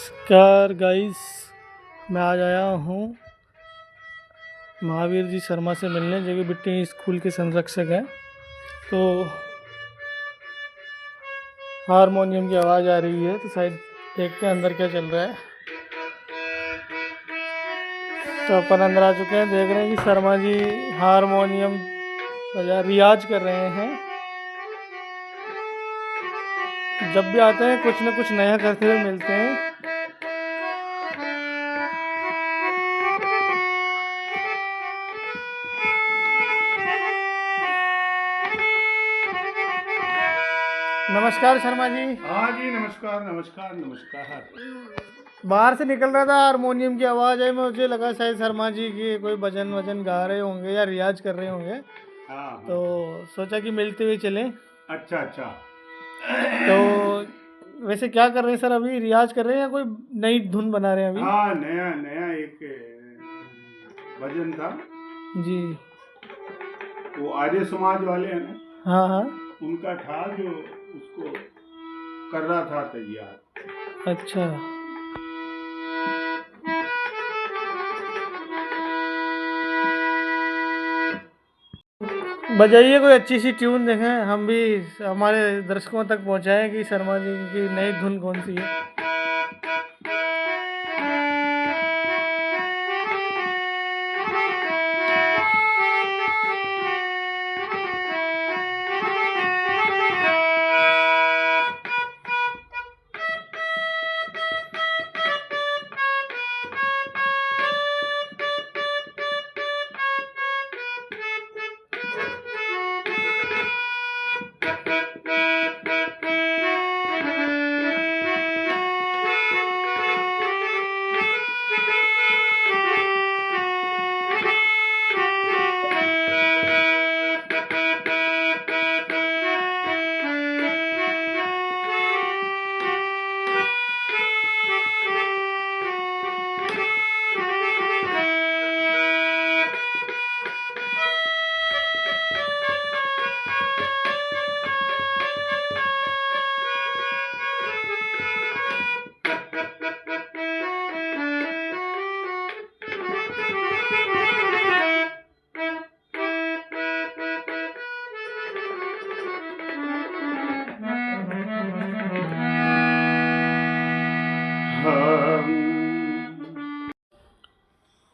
नमस्कार गाइस, मैं आज आया हूँ महावीर जी शर्मा से मिलने, जो कि बिट्टी स्कूल के संरक्षक हैं। तो हारमोनियम की आवाज़ आ रही है, तो शायद देखते हैं अंदर क्या चल रहा है। तो अपन अंदर आ चुके हैं, देख रहे हैं कि शर्मा जी हारमोनियम बजा रियाज कर रहे हैं। जब भी आते हैं कुछ न कुछ नया करते हुए मिलते हैं। नमस्कार शर्मा जी। हाँ जी, नमस्कार नमस्कार नमस्कार। बाहर से निकल रहा था, हारमोनियम की आवाज़ आई, मुझे लगा शायद शर्मा जी की कोई भजन वजन गा रहे होंगे या रियाज कर रहे होंगे। हाँ तो सोचा कि मिलते हुए चलें। अच्छा अच्छा। तो वैसे क्या कर रहे हैं सर, अभी रियाज कर रहे हैं या कोई नई धुन बना रहे हैं अभी? हाँ, नया नया एक भजन था। जी। वो आर्य समाज वाले हैं ना, हाँ हाँ। उनका था, जो उसको कर रहा था तैयार। अच्छा। बजाइए कोई अच्छी सी ट्यून, देखें हम भी हमारे दर्शकों तक पहुंचाएं कि शर्मा जी की नई धुन कौन सी है।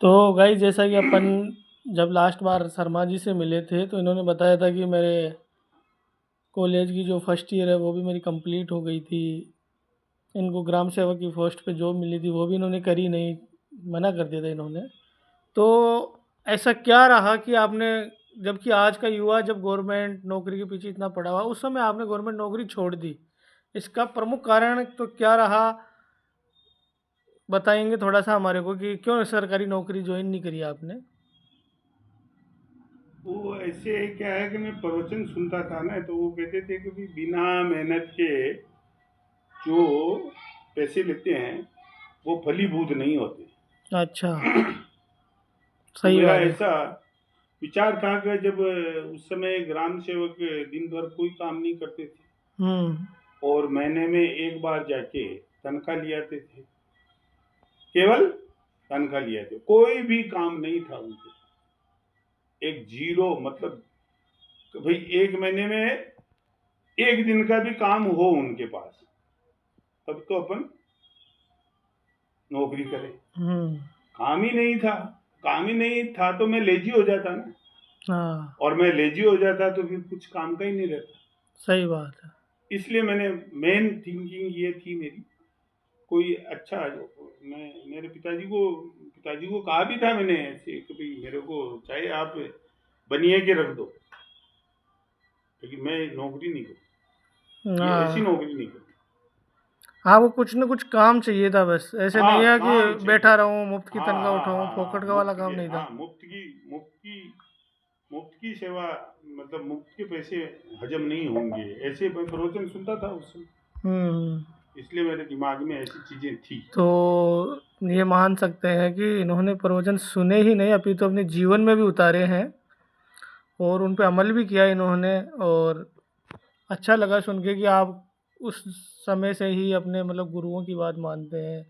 तो गाइस, जैसा कि अपन जब लास्ट बार शर्मा जी से मिले थे तो इन्होंने बताया था कि मेरे कॉलेज की जो फर्स्ट ईयर है वो भी मेरी कंप्लीट हो गई थी। इनको ग्राम सेवक की पोस्ट पे जॉब मिली थी, वो भी इन्होंने करी नहीं, मना कर दिया था इन्होंने। तो ऐसा क्या रहा कि आपने, जबकि आज का युवा जब गवर्नमेंट नौकरी के पीछे इतना पड़ा हुआ, उस समय आपने गवर्नमेंट नौकरी छोड़ दी, इसका प्रमुख कारण तो क्या रहा? बताएंगे थोड़ा सा हमारे को कि क्यों सरकारी नौकरी ज्वाइन नहीं करी आपने? वो ऐसे क्या है कि मैं प्रवचन सुनता था ना, तो वो कहते थे कि भी बिना मेहनत के जो पैसे लेते हैं वो फलीभूत नहीं होते। अच्छा। तो सही मेरा बात है। ऐसा विचार था कि जब उस समय ग्राम सेवक दिन भर कोई काम नहीं करते थे हम्म। और महीने में एक बार जाके तनख्वाह ले आते थे, केवल तनख्वाह ले आते, कोई भी काम नहीं था उनके, एक जीरो, मतलब कि भाई एक महीने में एक दिन का भी काम हो उनके पास, तब तो अपन नौकरी करें। हम्म। काम ही नहीं था, काम ही नहीं था तो मैं लेजी हो जाता ना, हाँ, और मैं लेजी हो जाता तो फिर कुछ काम का ही नहीं रहता। सही बात है। इसलिए मैंने मेन थिंकिंग ये थी मेरी, कोई अच्छा, मैं मेरे पिताजी को कहा भी था मैंने ऐसे कि भाई मेरे को चाहे आप बनिए के रख दो, लेकिन मैं नौकरी नहीं करूँ, ये ऐसी हाँ नौकरी नहीं करूँ। हाँ, वो कुछ न कुछ काम चाहिए था, बस ऐसे नहीं हाँ, है काम कि बैठा चाहिए। रहूं मुफ्त की हाँ तनख्वाह हाँ उठाऊं, हाँ फोकट हाँ, का वाला मुफ्त काम के, नहीं था। हाँ, मुफ्त की सेवा, मतलब मुफ्त के पैसे हजम नहीं होंगे, ऐसे मैं प्रवचन सुनता था उस समय, हम्म। इसलिए मेरे दिमाग में ऐसी चीजें थी। तो ये मान सकते हैं कि इन्होंने प्रवचन सुने ही नहीं, अभी तो अपने जीवन में भी उतारे हैं और उन पे अमल भी किया इन्होंने। और अच्छा लगा सुन के कि आप उस समय से ही अपने मतलब गुरुओं की बात मानते हैं,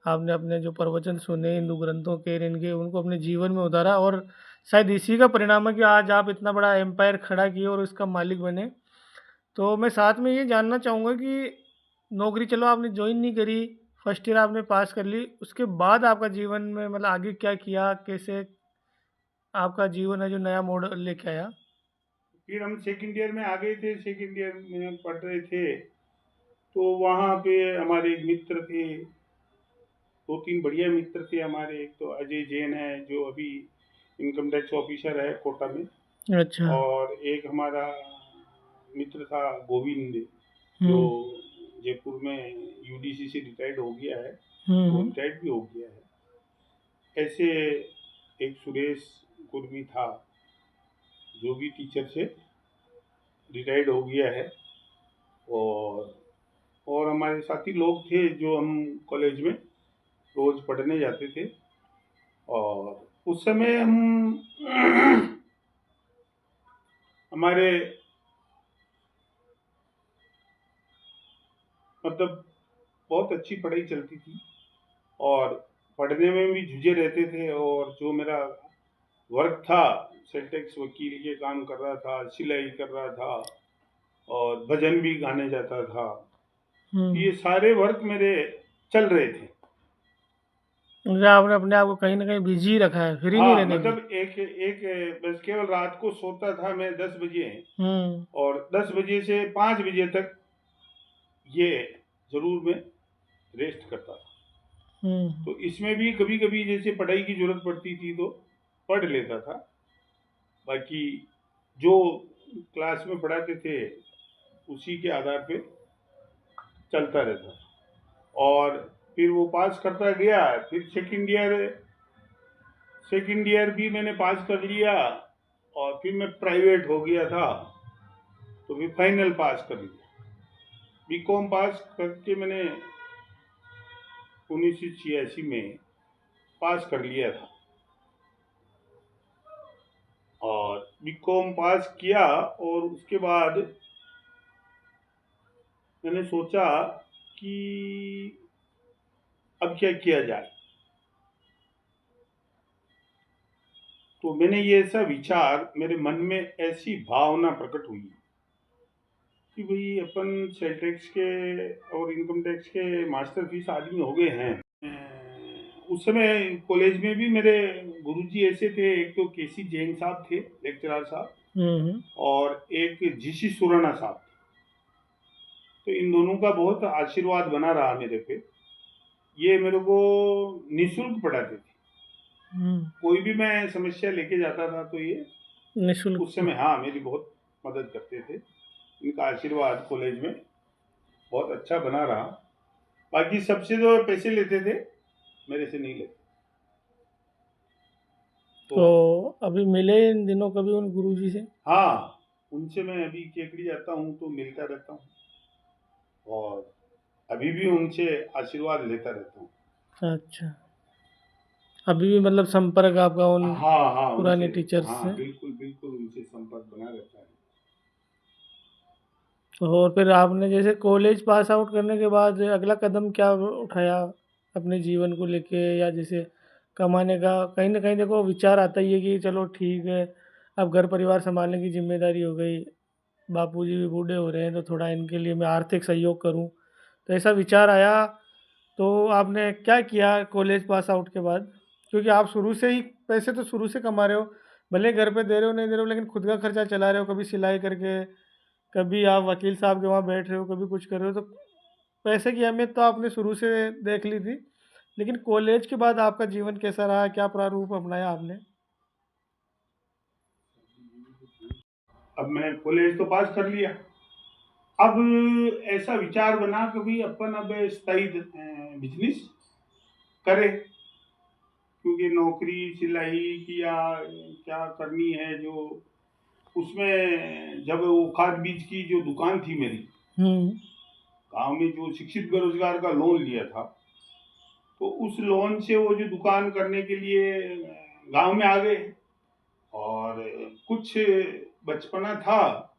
आपने अपने जो प्रवचन सुने हिंदू ग्रंथों के इनके उनको अपने जीवन में उतारा और शायद इसी का परिणाम है कि आज आप इतना बड़ा एम्पायर खड़ा किए और इसका मालिक बने। तो मैं साथ में ये जानना चाहूँगा कि नौकरी चलो आपने जॉइन नहीं करी, फर्स्ट ईयर आपने पास कर ली, उसके बाद आपका जीवन में मतलब आगे क्या किया? कैसे आपका जीवन है जो नया मोड़ लेके आया? फिर हम सेकंड ईयर में आ गए थे, सेकंड ईयर में पढ़ रहे थे, तो वहाँ पे हमारे एक मित्र थे, दो तीन बढ़िया मित्र थे हमारे। एक तो अजय जैन है जो अभी इनकम टैक्स ऑफिसर है कोटा में, अच्छा। और एक हमारा मित्र था गोविंद, जो हुँ। जयपुर में यूडीसी से रिटायर्ड हो गया है, हुँ, वो हुँ। रिटायर्ड भी हो गया है। ऐसे एक सुरेश कुर्मी था जो भी टीचर से रिटायर्ड हो गया है, और हमारे साथी लोग थे जो हम कॉलेज में रोज पढ़ने जाते थे। और उस समय हम हमारे मतलब बहुत अच्छी पढ़ाई चलती थी, और पढ़ने में भी जुझे रहते थे। और जो मेरा वर्क था, सेल्टेक्स वकील के काम कर रहा था, सिलाई कर रहा था, और भजन भी गाने जाता था। हुँ। ये सारे वर्क मेरे चल रहे थे। मतलब आपने अपने आप को कहीं न कहीं बिज़ी रखा है, फ्री नहीं हाँ, रहने दी। मतलब एक एक बस केवल रात को सोता था मैं 10 बजे, हुँ। और 10 बजे से 5 बजे तक ये ज़रूर मैं रेस्ट करता था। हुँ। तो इसमें भी कभी-कभी जैसे पढ़ाई की ज़रूरत पड़ती थी तो पढ़ लेता था। बाकी जो क्लास में पढ़ाते थे उसी के आधार पे चलता रहता था। और फिर वो पास करता गया। फिर सेकंड ईयर भी मैंने पास कर लिया, और फिर मैं प्राइवेट हो गया था, तो फिर फाइनल पास कर लिया। बीकॉम पास करके मैंने 1986 में पास कर लिया था। और बीकॉम पास किया, और उसके बाद मैंने सोचा कि अब क्या किया जाए। तो मैंने ये ऐसा विचार, मेरे मन में ऐसी भावना प्रकट हुई कि भाई अपन सेल टैक्स के और इनकम टैक्स के मास्टर फीस आदमी हो गए हैं। उस समय कॉलेज में भी मेरे गुरुजी ऐसे थे, एक तो केसी जैन साहब थे, लेक्चरर साहब, हुँ, हुँ। और एक जीसी सुराना साहब थे। तो इन दोनों का बहुत आशीर्वाद बना रहा मेरे पे। ये मेरे को निःशुल्क पढ़ाते थे। हुँ। कोई भी मैं समस्या लेके जाता था तो ये उस निःशुल्क। समय हाँ मेरी बहुत मदद करते थे। इनका आशीर्वाद कॉलेज में बहुत अच्छा बना रहा। बाकी सबसे जो पैसे लेते थे मेरे से नहीं लेते। तो तो अभी मिले इन दिनों कभी उन गुरुजी से? हाँ, उनसे मैं अभी केकड़ी जाता हूँ तो मिलता रहता हूँ, और अभी भी उनसे आशीर्वाद लेता रहता हूँ। अच्छा। अभी भी मतलब संपर्क आपका उन हाँ हाँ, उनसे, पुराने टीचर्स हाँ से? बिल्कुल बिल्कुल उनसे संपर्क बना रहता है। और फिर आपने जैसे कॉलेज पास आउट करने के बाद अगला कदम क्या उठाया अपने जीवन को लेके, या जैसे कमाने का कहीं न कहीं देखो विचार आता ही है कि चलो ठीक है, अब घर परिवार सँभालने की ज़िम्मेदारी हो गई, बापूजी भी बूढ़े हो रहे हैं तो थोड़ा इनके लिए मैं आर्थिक सहयोग करूँ। तो ऐसा विचार आया, तो आपने क्या किया कॉलेज पास आउट के बाद? क्योंकि आप शुरू से ही पैसे तो शुरू से कमा रहे हो, भले घर पे दे रहे हो नहीं दे रहे हो लेकिन खुद का खर्चा चला रहे हो, कभी सिलाई करके, कभी आप वकील साहब के वहाँ बैठ रहे हो, कभी कुछ कर रहे हो, तो पैसे की अहमियत तो आपने शुरू से देख ली थी। लेकिन कॉलेज के बाद आपका जीवन कैसा रहा? क्या प्रारूप अपनाया आपने? अब मैं कॉलेज तो पास कर लिया। अब ऐसा विचार बना कि भाई अपन अब स्थायी बिजनेस करें, क्योंकि नौकरी सिलाई की या क्या करनी है जो उसमें। जब वो खाद बीज की जो दुकान थी मेरी हुँ। गांव में, जो शिक्षित बेरोजगार का लोन लिया था, तो उस लोन से वो जो दुकान करने के लिए गांव में आ गए। और कुछ बचपना था,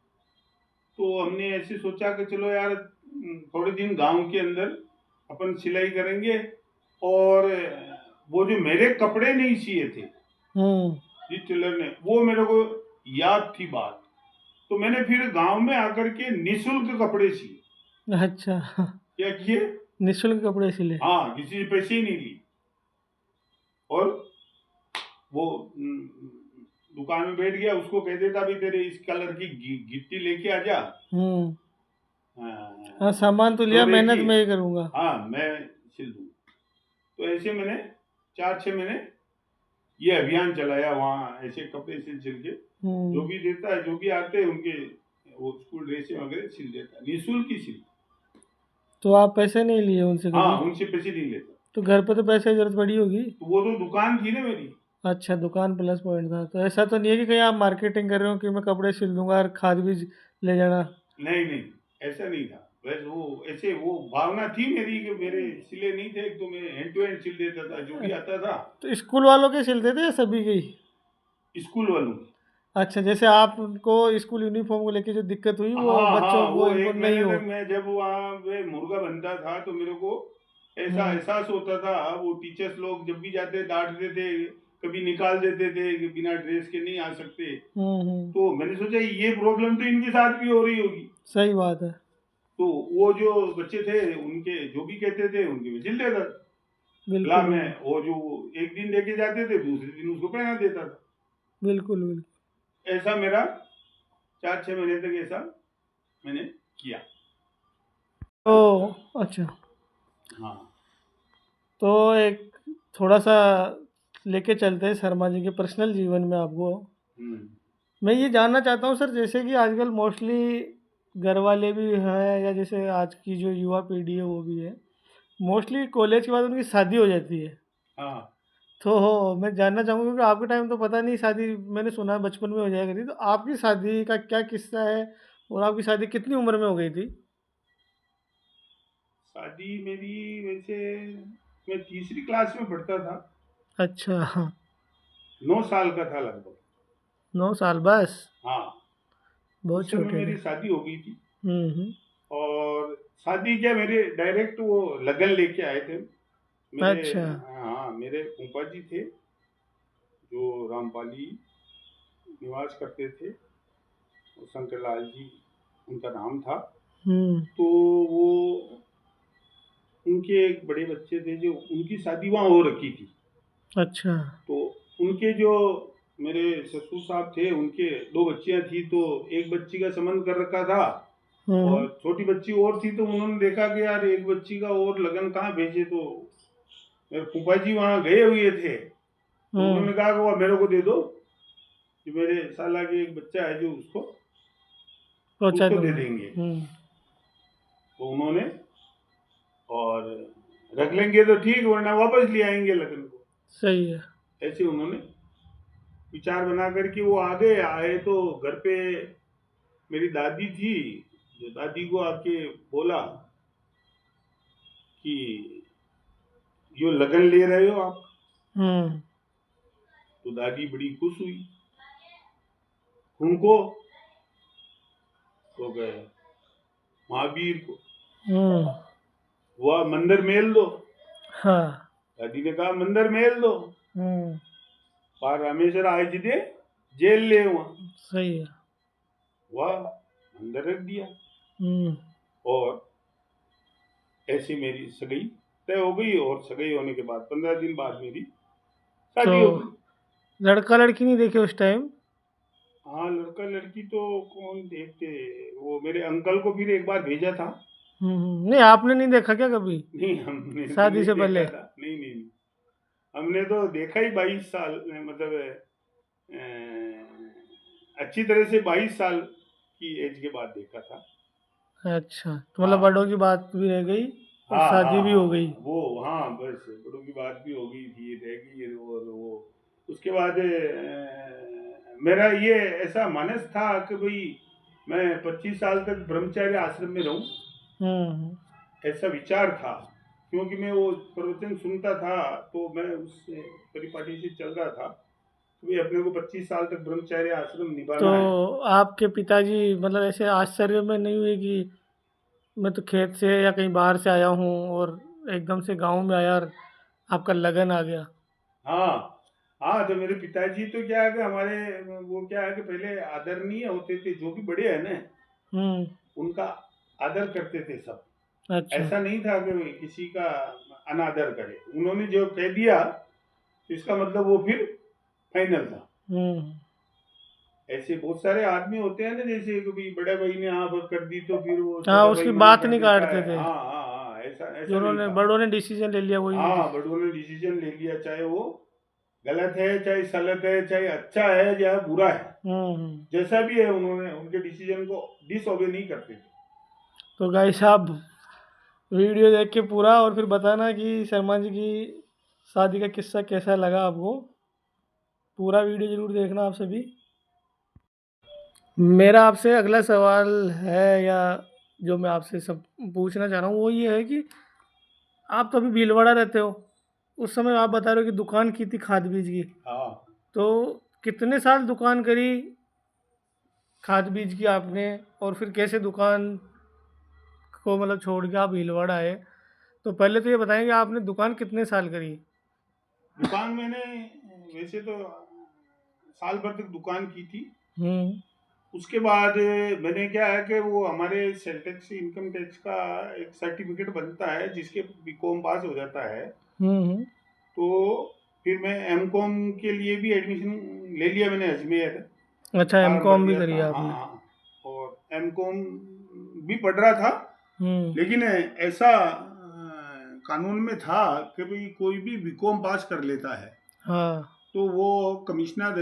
तो हमने ऐसे सोचा कि चलो यार थोड़े दिन गांव के अंदर अपन सिलाई करेंगे, और वो जो मेरे कपड़े नहीं सिए थे जिस टेलर ने, वो मेरे को याद थी बात, तो मैंने फिर गांव में आकर के निःशुल्क कपड़े सिए। अच्छा। क्या किए? निःशुल्क कपड़े सिले। हाँ, किसी से पैसे ही नहीं लिए। और वो दुकान में बैठ गया, उसको कह देता भी तेरे इस कलर की गिट्टी लेके आ जा, हाँ, सामान तो लिया, तो मेहनत देखिए, मैं ही करूँगा। हाँ मैं सिल दूँ। तो ऐसे मैंने 4-6 महीने ये अभियान चलाया, वहाँ ऐसे कपड़े सिल के जो भी देता है, जो भी आते हैं उनके वो स्कूल ड्रेस वगैरह सिल देता, निःशुल्क ही सिल। तो आप पैसे नहीं लिए उनसे हाँ, कभी? उनसे पैसे नहीं लेता। तो घर पे तो पैसे की जरूरत पड़ी होगी। तो वो तो दुकान थी ना मेरी। अच्छा, दुकान प्लस पॉइंट था। तो ऐसा तो नहीं है कि कहीं आप मार्केटिंग कर रहे हो कि मैं कपड़े सिल दूंगा और खाद भी ले जाना? नहीं नहीं, ऐसा नहीं था। वैसे वो ऐसे वो भावना थी मेरी कि मेरे सिले नहीं थे, तो मैं हैंड टू हैंड सिल देता था जो भी आता था। तो स्कूल वालों के सिलते थे या सभी के ही? स्कूल वालों की। अच्छा, जैसे आपको स्कूल यूनिफॉर्म को लेके जो दिक्कत हुई वो हाँ बच्चों हाँ, को वो इनको एक नहीं महीने हो। तक मैं जब वहाँ पे मुर्गा बनता था तो मेरे को ऐसा हम्म एहसास होता था। वो टीचर्स लोग जब भी जाते डांटते थे, कभी निकाल देते थे कि बिना ड्रेस के नहीं आ सकते। हम्म। तो मैंने सोचा ये प्रॉब्लम तो इनके साथ भी हो रही होगी। सही बात है। तो वो जो बच्चे थे उनके जो भी कहते थे उनके मैं सिल देता था। ला बिल्कुल मैं बिल्कुल। वो जो एक दिन लेके जाते थे, दूसरे दिन उसको पहना देता था। बिल्कुल बिल्कुल। ऐसा मेरा 4-6 महीने तक ऐसा मैंने किया। तो अच्छा, हाँ। तो एक थोड़ा सा लेके चलते हैं शर्मा जी के पर्सनल जीवन में आपको। हम्म। मैं ये जानना चाहता हूँ सर, जैसे कि आजकल मोस्टली घर वाले भी हैं या जैसे आज की जो युवा पीढ़ी है वो भी है, मोस्टली कॉलेज के बाद उनकी शादी हो जाती है। हाँ, तो मैं जानना चाहूँगा क्योंकि आपके टाइम तो पता नहीं, शादी मैंने सुना है बचपन में हो जाया करी, तो आपकी शादी का क्या किस्सा है और आपकी शादी कितनी उम्र में हो गई थी? शादी मेरी वैसे मैं तीसरी क्लास में पढ़ता था। अच्छा, हाँ। 9 साल का था लगभग। 9 साल बस? हाँ, बहुत उस समय छोटे थे। मेरी शादी हो गई थी। हम्म। और शादी क्या, मेरे डायरेक्ट वो लगन लेके आए थे मेरे। अच्छा। हाँ, मेरे फूफा जी थे जो रामपाली निवास करते थे, और शंकर लाल जी उनका नाम था। हम्म। तो वो उनके एक बड़े बच्चे थे जो उनकी शादी वहाँ हो रखी थी। अच्छा। तो उनके जो मेरे ससुर साहब थे उनके 2 बच्चियां थी, तो एक बच्ची का संबंध कर रखा था हम्म और छोटी बच्ची और थी। तो उन्होंने देखा कि यार एक बच्ची का और लगन कहाँ भेजे, तो मेरे फूफा जी वहाँ गए हुए थे। तो हम्म। उन्होंने कहा कि वह मेरे को दे दो, कि मेरे साला के एक बच्चा है जो उसको पहुँचा उसको दे दूंगा। देंगे। हम्म। तो उन्होंने, और रख लेंगे तो ठीक, वरना वापस ले आएंगे लगन को। सही है। ऐसे उन्होंने विचार बना करके वो आगे आए। तो घर पे मेरी दादी थी, जो दादी को आके बोला कि यो लगन ले रहे हो आप। हम्म। तो दादी बड़ी खुश हुई। उनको तो गए महावीर को, हम्म। वह मंदिर मेल दो। हाँ। दादी ने कहा मंदिर मेल दो, हम्म। पर रामेश्वर आए जिदे जेल ले वहां। सही है। वह मंदिर रख दिया। हम्म। और ऐसी मेरी सगाई तय हो गई, और सगाई होने के बाद 15 दिन बाद मेरी तो शादी हो गई। लड़का लड़की नहीं देखे उस टाइम? हाँ, लड़का लड़की तो कौन देखते, वो मेरे अंकल को फिर एक बार भेजा था। नहीं, आपने नहीं देखा क्या कभी नहीं, हमने तो शादी नहीं से देखा पहले? था। नहीं नहीं नहीं, हमने तो देखा ही 22 साल में, मतलब अच्छी तरह से 22 साल की एज के बाद देखा था। अच्छा, तो मतलब हाँ बड़ों की बात भी रह गई और हाँ हाँ शादी भी हो हाँ, गई। वो हाँ, बस बड़ों की बात भी हो गई थी, रह गई। और वो उसके बाद मेरा ये ऐसा मानस था कि भाई मैं 25 साल तक ब्रह्मचार्य आश्रम में रहूं, हम्म। ऐसा विचार था। क्योंकि मैं वो प्रवचन सुनता था, तो मैं उस परिपाटी से चल रहा था कि भाई अपने को 25 साल तक ब्रह्मचार्य आश्रम तो निभाना है। आपके पिताजी मतलब ऐसे आश्चर्य में नहीं हुए कि मैं तो खेत से या कहीं बाहर से आया हूँ और एकदम से गांव में आया और आपका लगन आ गया। हाँ हाँ, तो मेरे पिताजी तो क्या है कि हमारे, वो क्या है कि पहले आदरणीय होते थे, जो भी बड़े हैं ना हम्म। उनका आदर करते थे सब। अच्छा। ऐसा नहीं था कि वे किसी का अनादर करे। उन्होंने जो कह दिया तो इसका मतलब वो फिर फाइनल था। हम्म। ऐसे बहुत सारे आदमी होते हैं ना, जैसे कभी बड़े भाई ने हाँ बस कर दी तो फिर वो हाँ, छोटा भाई उसकी मना बात कर नहीं देता काटते है। थे। हाँ हाँ हाँ, ऐसा जो ऐसा नहीं उन्होंने था। बड़ों ने डिसीजन ले लिया वही। हाँ, बड़ों ने डिसीजन ले लिया, चाहे वो गलत है, चाहे सलत है, चाहे अच्छा है या बुरा है, हम्म। जैसा भी है, उन्होंने उनके डिसीजन को डिसओबे नहीं करते थे। तो गाइस आप वीडियो देख के पूरा और फिर बताना कि शर्मा जी की शादी का किस्सा कैसा लगा आपको। पूरा वीडियो जरूर देखना आप सभी। मेरा आपसे अगला सवाल है, या जो मैं आपसे सब पूछना चाह रहा हूँ वो ये है कि आप तो अभी भीलवाड़ा रहते हो, उस समय आप बता रहे हो कि दुकान की थी खाद बीज की। हाँ, तो कितने साल दुकान करी खाद बीज की आपने, और फिर कैसे दुकान को मतलब छोड़ के आप भीलवाड़ा आए। तो पहले तो ये बताएं कि आपने दुकान कितने साल करी। दुकान मैंने वैसे तो साल भर तक दुकान की थी। हम्म। उसके बाद मैंने क्या है कि वो हमारे सेल टैक्स इनकम टैक्स का एक सर्टिफिकेट बनता है, जिसके बीकॉम पास हो जाता है। हम्म। तो फिर मैं एम कॉम के लिए भी एडमिशन ले लिया मैंने अजमेर। अच्छा, एम फार्म भर कॉम भी दिया करी था, है हाँ आपने। हाँ। और एम कॉम भी पढ़ रहा था, हम्म। लेकिन ऐसा कानून में था कि भाई कोई भी बीकॉम पास कर लेता है हाँ। तो वो कमिश्नर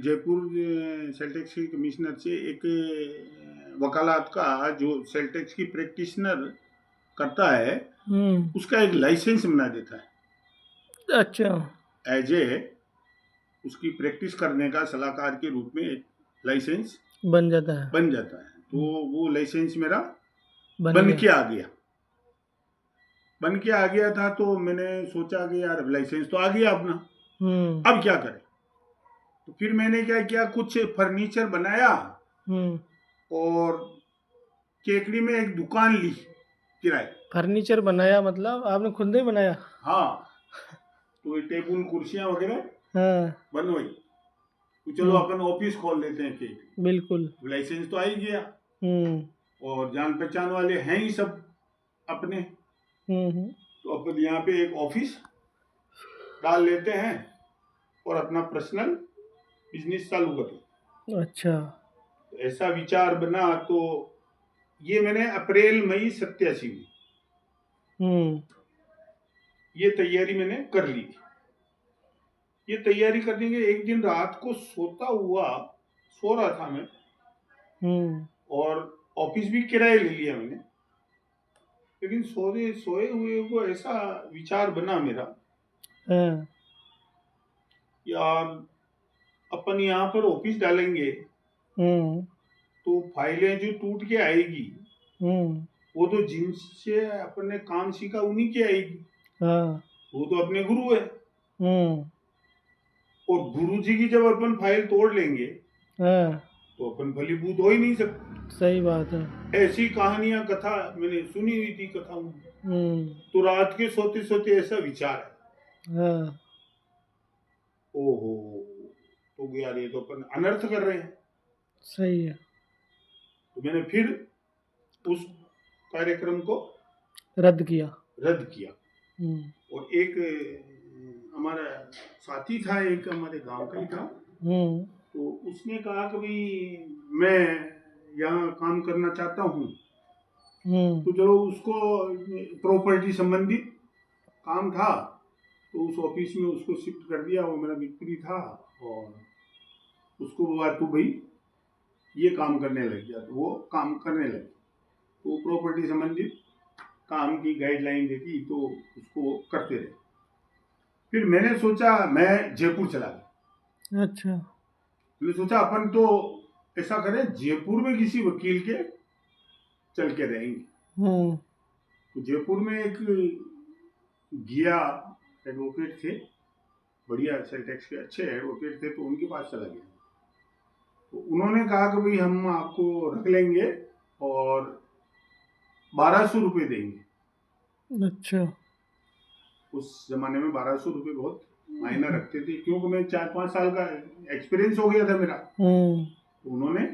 जयपुर सेल टैक्स के कमिश्नर से एक वकालत का, जो सेल टैक्स की प्रैक्टिशनर करता है, हम्म। उसका एक लाइसेंस बना देता अच्छा। है। एज ए उसकी प्रैक्टिस करने का सलाहकार के रूप में एक लाइसेंस बन जाता है। बन जाता है। तो वो लाइसेंस मेरा बन बन गया। के आ गया। बन के आ गया था तो मैंने सोचा कि यार अब लाइसेंस तो आ गया अपना, हम्म। अब क्या करें। तो फिर मैंने क्या किया, कुछ फर्नीचर बनाया हम्म। और केकड़ी में एक दुकान ली किराए। फर्नीचर बनाया मतलब आपने खुद ही बनाया। हाँ, तो ये टेबल कुर्सियां वगैरह हाँ। बनवाई। तो चलो हम्म। अपन ऑफिस खोल लेते हैं केकड़ी। बिल्कुल। लाइसेंस तो आ ही गया, हम्म। और जान पहचान वाले हैं ही सब अपने। हम्म। तो अपन यहाँ पे एक ऑफिस डाल लेते हैं और अपना पर्सनल बिजनेस चालू करते हैं। अच्छा। तो ऐसा विचार बना, तो ये मैंने अप्रैल मई 87 में हम्म। ये तैयारी मैंने कर ली थी। ये तैयारी करने के एक दिन रात को सोता हुआ, सो रहा था मैं, हम्म। और ऑफिस भी किराए ले लिया मैंने। लेकिन सोए सोए हुए को ऐसा विचार बना मेरा, हाँ। यार अपन यहाँ पर ऑफिस डालेंगे हम्म। तो फाइलें जो टूट के आएगी, हम्म। वो तो जिनसे अपन ने काम सीखा उन्हीं की आएगी। हाँ। वो तो अपने गुरु है, हम्म। और गुरु जी की जब अपन फाइल तोड़ लेंगे हाँ। तो अपन फलीभूत हो ही नहीं सकते। सही बात है। ऐसी कहानियां, कथा मैंने सुनी हुई थी कथाओं में। हम्म। तो रात के सोते सोते ऐसा विचार है, हाँ। ओहो, तो यार ये तो अपन अनर्थ कर रहे हैं। सही है। तो मैंने फिर उस कार्यक्रम को रद्द किया। रद्द किया। हम्म। और एक हमारा साथी था, एक हमारे गांव का ही था, हम्म। तो उसने कहा कि भाई मैं यहाँ काम करना चाहता हूँ। हम्म। तो चलो, उसको प्रॉपर्टी संबंधित काम था, तो उस ऑफिस में उसको शिफ्ट कर दिया। वो मेरा मित्र था, और उसको बोला तू भाई ये काम करने लग गया, तो वो काम करने लग गया। तो प्रॉपर्टी संबंधित काम की गाइडलाइन देती तो उसको वो करते रहे। फिर मैंने सोचा मैं जयपुर चला गया। अच्छा। मैंने सोचा अपन तो ऐसा करें, जयपुर में किसी वकील के चल के रहेंगे। हम्म। तो जयपुर में एक गिया एडवोकेट थे, बढ़िया सेल टैक्स के अच्छे एडवोकेट थे, तो उनके पास चला गया। तो उन्होंने कहा कि भाई हम आपको रख लेंगे और 1200 रुपये देंगे। अच्छा। उस जमाने में 1200 रुपये बहुत मायना रखते थे, क्योंकि मैं 4-5 साल का एक्सपीरियंस हो गया था मेरा। तो उन्होंने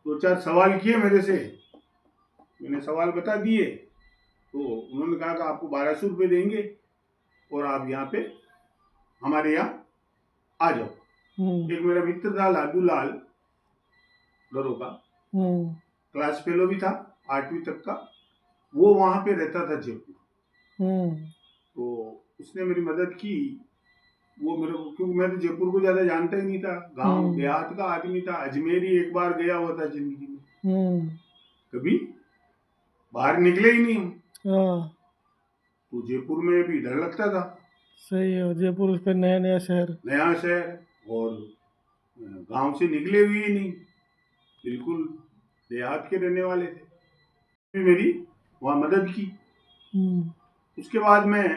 2-4 सवाल किए मेरे से, मैंने सवाल बता दिए, तो उन्होंने कहा कि आपको 1200 रुपये देंगे और आप यहाँ पे हमारे यहाँ आ जाओ। एक मेरा मित्र था लाडू लाल दरोगा, क्लास फेलो भी था 8वीं तक का, वो वहां पे रहता था जयपुर। तो उसने मेरी मदद की। वो मेरे को, क्योंकि मैं तो जयपुर को ज्यादा जानता ही नहीं था, गांव देहात का आदमी था, अजमेर ही एक बार गया हुआ था जिंदगी में, कभी बाहर निकले ही नहीं हूँ। तो जयपुर में भी डर लगता था। सही है, जयपुर उस पर नया शहर और गांव से निकले हुए ही नहीं, बिल्कुल देहात के रहने वाले थे। मेरी वहाँ मदद की। उसके बाद मैं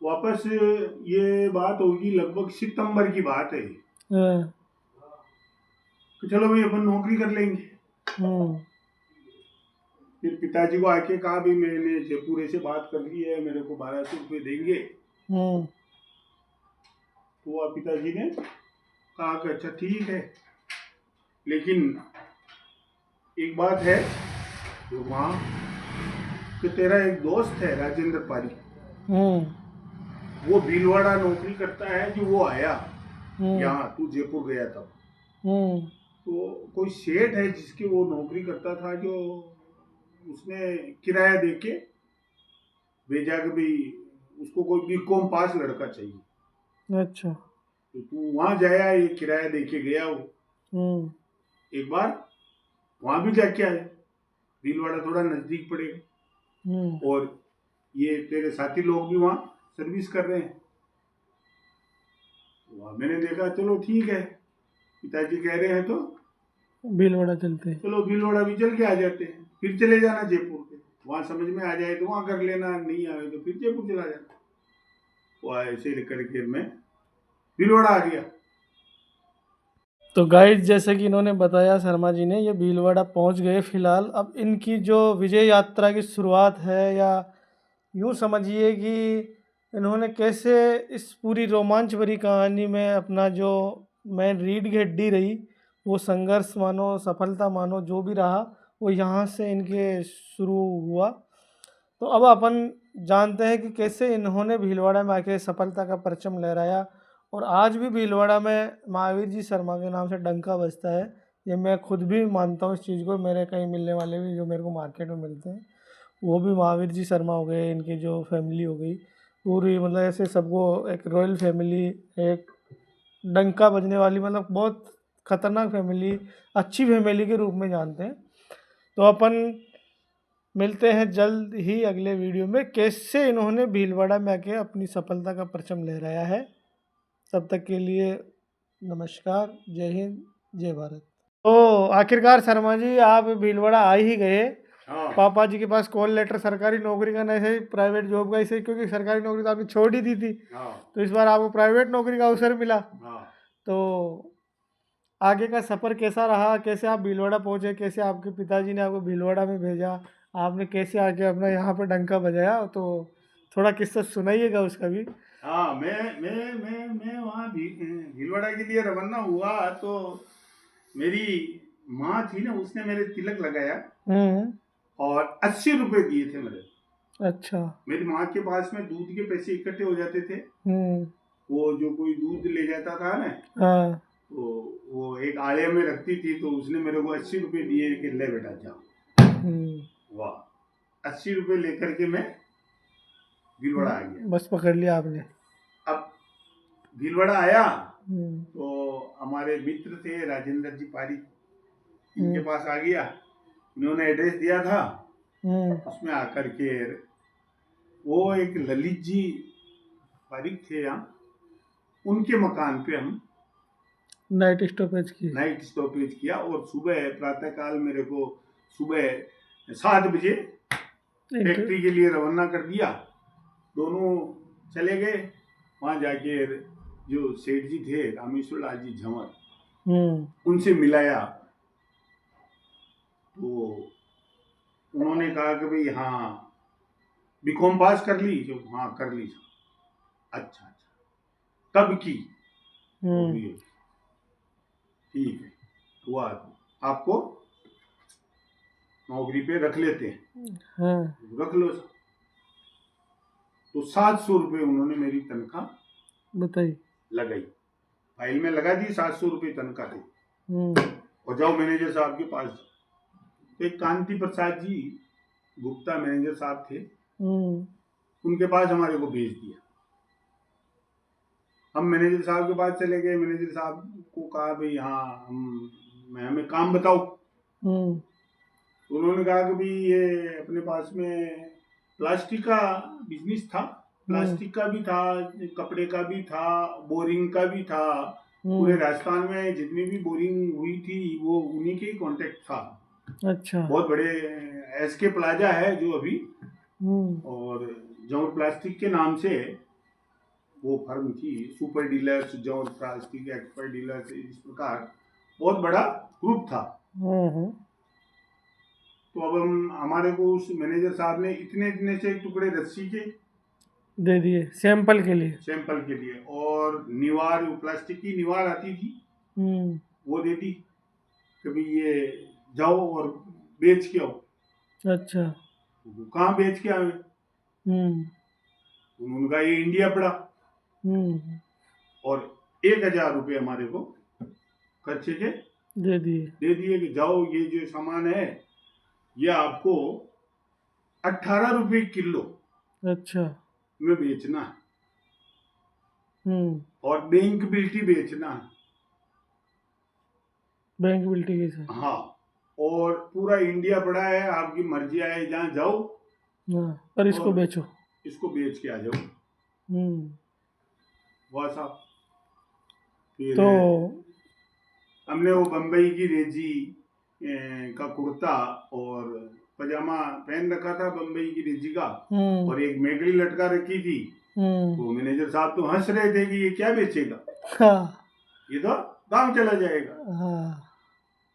वापस, ये बात होगी लगभग सितंबर की बात है, तो चलो भाई अपन नौकरी कर लेंगे। फिर पिताजी को आके कहा भी मैंने जयपुर से बात कर ली है, मेरे को 1200 रुपये देंगे। तो पिताजी ने कहा कि अच्छा ठीक है, लेकिन एक बात है, तो वहाँ कि तेरा एक दोस्त है राजेंद्र पारी, वो भीलवाड़ा नौकरी करता है, जो वो आया यहाँ, तू जयपुर गया था, तो कोई सेठ है जिसके वो नौकरी करता था, जो उसने किराया देके भेजा कि भाई उसको कोई बीकॉम पास लड़का चाहिए। अच्छा। तो तू वहां जाया, ये किराया देके गया वो। एक बार वहां भी जाके आए, भीलवाड़ा थोड़ा नजदीक पड़ेगा, और ये तेरे साथी लोग भी वहां सर्विस कर रहे हैं। तो मैंने देखा चलो ठीक है, पिताजी कह रहे हैं तो भीलवाड़ा चलते हैं, चलो भीलवाड़ा भी चल के आ जाते हैं, फिर चले जाना जयपुर के, वहां समझ में आ जाए तो वहां कर लेना, नहीं आए तो फिर जयपुर चला जाना। वो ऐसे करके मैं भीलवाड़ा आ गया। तो गाइस, जैसे कि इन्होंने बताया शर्मा जी ने, ये भीलवाड़ा पहुंच गए फिलहाल। अब इनकी जो विजय यात्रा की शुरुआत है, या यूँ समझिए कि इन्होंने कैसे इस पूरी रोमांच भरी कहानी में अपना जो मेन रीढ़ की हड्डी रही, वो संघर्ष मानो, सफलता मानो, जो भी रहा, वो यहाँ से इनके शुरू हुआ। तो अब अपन जानते हैं कि कैसे इन्होंने भीलवाड़ा में आके सफलता का परचम लहराया, और आज भी भीलवाड़ा में महावीर जी शर्मा के नाम से डंका बजता है। ये मैं खुद भी मानता हूँ इस चीज़ को, मेरे कहीं मिलने वाले भी जो मेरे को मार्केट में मिलते हैं, वो भी महावीर जी शर्मा हो गए, इनकी जो फैमिली हो गई पूरी, मतलब ऐसे सबको एक रॉयल फैमिली, एक डंका बजने वाली, मतलब बहुत खतरनाक फैमिली, अच्छी फैमिली के रूप में जानते हैं। तो अपन मिलते हैं जल्द ही अगले वीडियो में, कैसे इन्होंने भीलवाड़ा में आके अपनी सफलता का परचम लहराया है। तब तक के लिए नमस्कार, जय हिंद, जय भारत। तो आखिरकार शर्मा जी आप भीलवाड़ा आ ही गए। पापा जी के पास कॉल लेटर सरकारी नौकरी का नहीं है, प्राइवेट जॉब का, इसे क्योंकि सरकारी नौकरी तो आपने छोड़ ही दी थी, तो इस बार आपको प्राइवेट नौकरी का अवसर मिला। तो आगे का सफ़र कैसा रहा, कैसे आप भीलवाड़ा पहुँचे, कैसे आपके पिताजी ने आपको भीलवाड़ा में भेजा, आपने कैसे आके अपना यहाँ पर डंका बजाया, तो थोड़ा किस्सा सुनाइएगा उसका भी। हाँ, मैं वहाँ भीलवाड़ा के लिए रवाना हुआ, तो मेरी माँ थी ना, उसने मेरे तिलक लगाया और 80 रुपए दिए थे मेरे। अच्छा। मेरी माँ के पास में दूध के पैसे इकट्ठे हो जाते थे, वो जो कोई दूध ले जाता था ना, तो वो एक आड़े में रखती थी, तो उसने मेरे को 80 रुपए दिए कि ले बेटा जाओ। वाह, 80 रुपए लेकर के मैं भीलवाड़ा आ गया। बस पकड़ लिया आपने। अब भीलवाड़ा आया तो हमारे मित्र थे राजेंद्र जी पारी, इनके पास आ गया, इन्होंने एड्रेस दिया था, उसमें आकर के वो एक ललित जी पारिक थे यहाँ, उनके मकान पे हम नाइट स्टॉपेज किया, और सुबह प्रातः काल मेरे को सुबह 7 बजे फैक्ट्री के लिए रवाना कर दिया। दोनों चले गए, वहाँ जाके जो सेठ जी थे रामेश्वर लाल जी झंवर, उनसे मिलाया, तो उन्होंने कहा कि भाई हाँ बीकॉम पास कर ली जो? हाँ कर ली। अच्छा अच्छा, कब की? तो भी ठीक है, हुआ आपको नौकरी पे रख लेते हैं, हाँ रख लो। तो 700 रुपये उन्होंने मेरी तनख्वाह बताइए। लगाई, फाइल में लगा दी, 700 रुपये तनख्वाह थी। हम्म और जाओ मैनेजर साहब के पास। तो एक कांति प्रसाद जी गुप्ता मैनेजर साहब थे, उनके पास हमारे को भेज दिया। हम मैनेजर साहब के पास चले गए, मैनेजर साहब को कहा भाई हाँ हमें काम बताओ। उन्होंने कहा कि भाई ये अपने पास में प्लास्टिक का बिजनेस था, प्लास्टिक का भी था, कपड़े का भी था, बोरिंग का भी था। पूरे राजस्थान में जितनी भी बोरिंग हुई थी वो उन्हीं के ही कॉन्टेक्ट था। अच्छा। बहुत बड़े एसके प्लाजा है जो अभी, और जौहर प्लास्टिक के नाम से वो फर्म थी, सुपर डीलर्स, जौहर प्लास्टिक, एक्सपर्ट डीलर्स, इस प्रकार बहुत बड़ा ग्रुप था। तो अब हमारे को उस मैनेजर साहब ने इतने इतने से टुकड़े रस्सी के दे दिए सैंपल के लिए, और निवार, प्लास्टिक की निवार आती थी, वो दे दी कि भाई ये जाओ और बेच के आओ। अच्छा। कहाँ बेच के आए? उन्होंने कहा ये इंडिया पड़ा। और 1000 रुपये हमारे को खर्चे के दे दिए कि जाओ ये जो सामान है ये आपको 18 रुपये किलो अच्छा में बेचना है, और बैंक बिल्टी बेचना है। बैंक बिल्टी के साथ? हाँ, और पूरा इंडिया पड़ा है, आपकी मर्जी आए जहाँ जाओ, पर इसको बेचो, इसको बेच के आ जाओ। वाह साहब। फिर तो हमने वो बम्बई की रेजी का कुर्ता और पजामा पहन रखा था, बम्बई की रेजी का, और एक मेगड़ी लटका रखी थी। तो मैनेजर साहब तो हंस रहे थे कि ये क्या बेचेगा, ये तो काम चला जाएगा।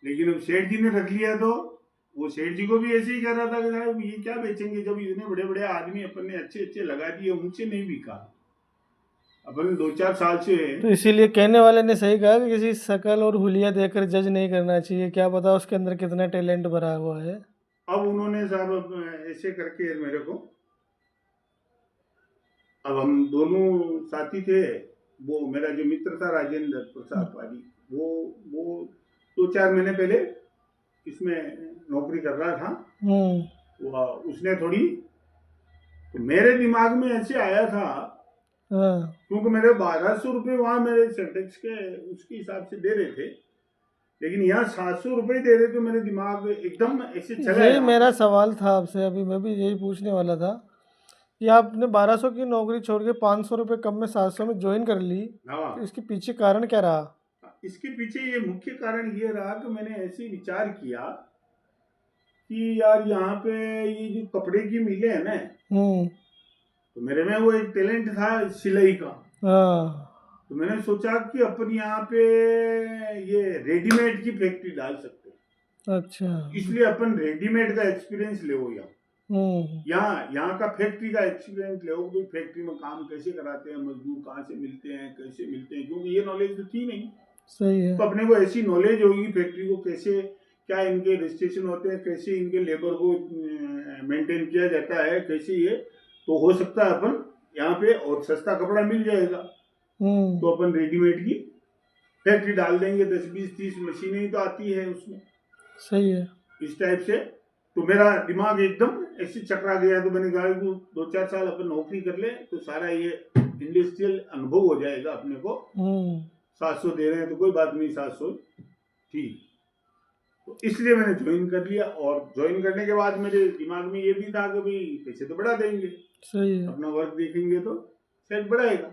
लेकिन अब सेठ जी ने रख लिया, तो वो सेठ जी को भी ऐसे ही कह रहा था कि साहब ये क्या बेचेंगे, जब इतने बड़े बड़े आदमी अपन ने अच्छे अच्छे लगा दिए, उनसे नहीं बिका। अपन 2-4 साल से। तो इसीलिए कहने वाले ने सही कहा कि किसी शकल और हुलिया देखकर जज नहीं करना चाहिए, क्या पता उसके अंदर कितना टैलेंट भरा हुआ है। अब उन्होंने साहब ऐसे करके मेरे को, अब हम दोनों साथी थे, वो मेरा जो मित्र था राजेंद्र प्रसाद वाली, वो 2-4 महीने पहले इसमें नौकरी कर रहा था। वो उसने थोड़ी, तो मेरे दिमाग में ऐसे आया था, क्योंकि मेरे 1200 रुपये वहां मेरे सेंटेक्स के उसके हिसाब से दे रहे थे, लेकिन यहाँ 700 रुपये दे रहे, तो मेरे दिमाग एकदम ऐसे चला। यही मेरा सवाल था आपसे, अभी मैं भी यही पूछने वाला था कि आपने 1200 की नौकरी छोड़ के 500 रुपये कम में 700 में ज्वाइन कर ली, तो इसके पीछे कारण क्या रहा? इसके पीछे ये मुख्य कारण ये रहा कि मैंने ऐसे विचार किया कि यार यहाँ पे ये जो कपड़े की मिले है ना, तो मेरे में वो एक टैलेंट था सिलाई का। तो मैंने सोचा कि अपन यहाँ पे ये रेडीमेड की फैक्ट्री डाल सकते हैं। अच्छा। इसलिए अपन रेडीमेड का एक्सपीरियंस ले यहाँ का फैक्ट्री का एक्सपीरियंस ले, कोई फैक्ट्री में काम कैसे कराते हैं, मजदूर कहाँ से मिलते हैं, कैसे मिलते हैं, क्योंकि ये नॉलेज तो थी नहीं। सही है। तो अपने को ऐसी नॉलेज होगी फैक्ट्री को कैसे, क्या इनके रजिस्ट्रेशन होते हैं, कैसे इनके लेबर को मेंटेन किया जाता है, कैसे ये, तो हो सकता है अपन यहाँ पे और सस्ता कपड़ा मिल जाएगा। तो अपन रेडीमेड की फैक्ट्री डाल देंगे, 10, 20, 30 मशीनें ही तो आती है उसमें। सही है। इस टाइप से तो मेरा दिमाग एकदम ऐसे चकरा गया। तो मैंने कहा कि 2-4 साल अपन नौकरी कर ले तो सारा ये इंडस्ट्रियल अनुभव हो जाएगा अपने को। 700 दे रहे हैं तो कोई बात नहीं, 700 ठीक। तो इसलिए मैंने ज्वाइन कर लिया, और ज्वाइन करने के बाद मेरे दिमाग में ये भी था कि भाई पैसे तो बढ़ा देंगे। सही है। अपना वर्क देखेंगे तो शायद बढ़ाएगा।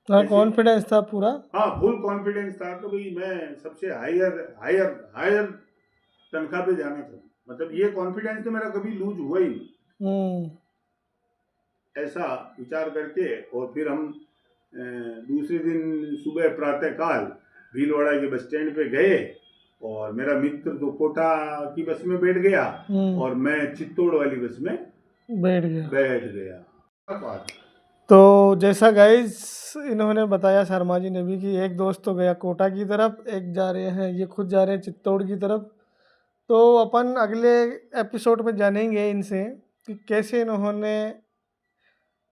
हाँ, कॉन्फिडेंस था पूरा। हाँ, फुल कॉन्फिडेंस था कि भाई मैं सबसे हायर तनख्वाह पे जाना चाहूँ। मतलब ये कॉन्फिडेंस तो मेरा कभी लूज हुआ ही नहीं। ऐसा विचार करके, और फिर हम दूसरे दिन सुबह प्रातः काल भीलवाड़ा के बस स्टैंड पे गए, और मेरा मित्र तो कोटा की बस में बैठ गया और मैं चित्तौड़ वाली बस में बैठ गया। बात। तो जैसा गाइस इन्होंने बताया शर्मा जी ने भी कि एक दोस्त तो गया कोटा की तरफ, एक जा रहे हैं, ये खुद जा रहे हैं चित्तौड़ की तरफ। तो अपन अगले एपिसोड में जानेंगे इनसे कि कैसे इन्होंने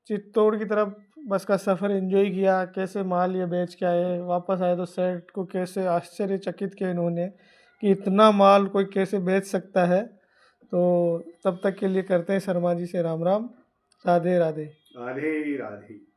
चित्तौड़ की तरफ बस का सफ़र एंजॉय किया, कैसे माल ये बेच के आए, वापस आए तो सेठ को कैसे आश्चर्यचकित किया इन्होंने कि इतना माल कोई कैसे बेच सकता है। तो तब तक के लिए करते हैं शर्मा जी से राम राम, राधे राधे। राधे राधे।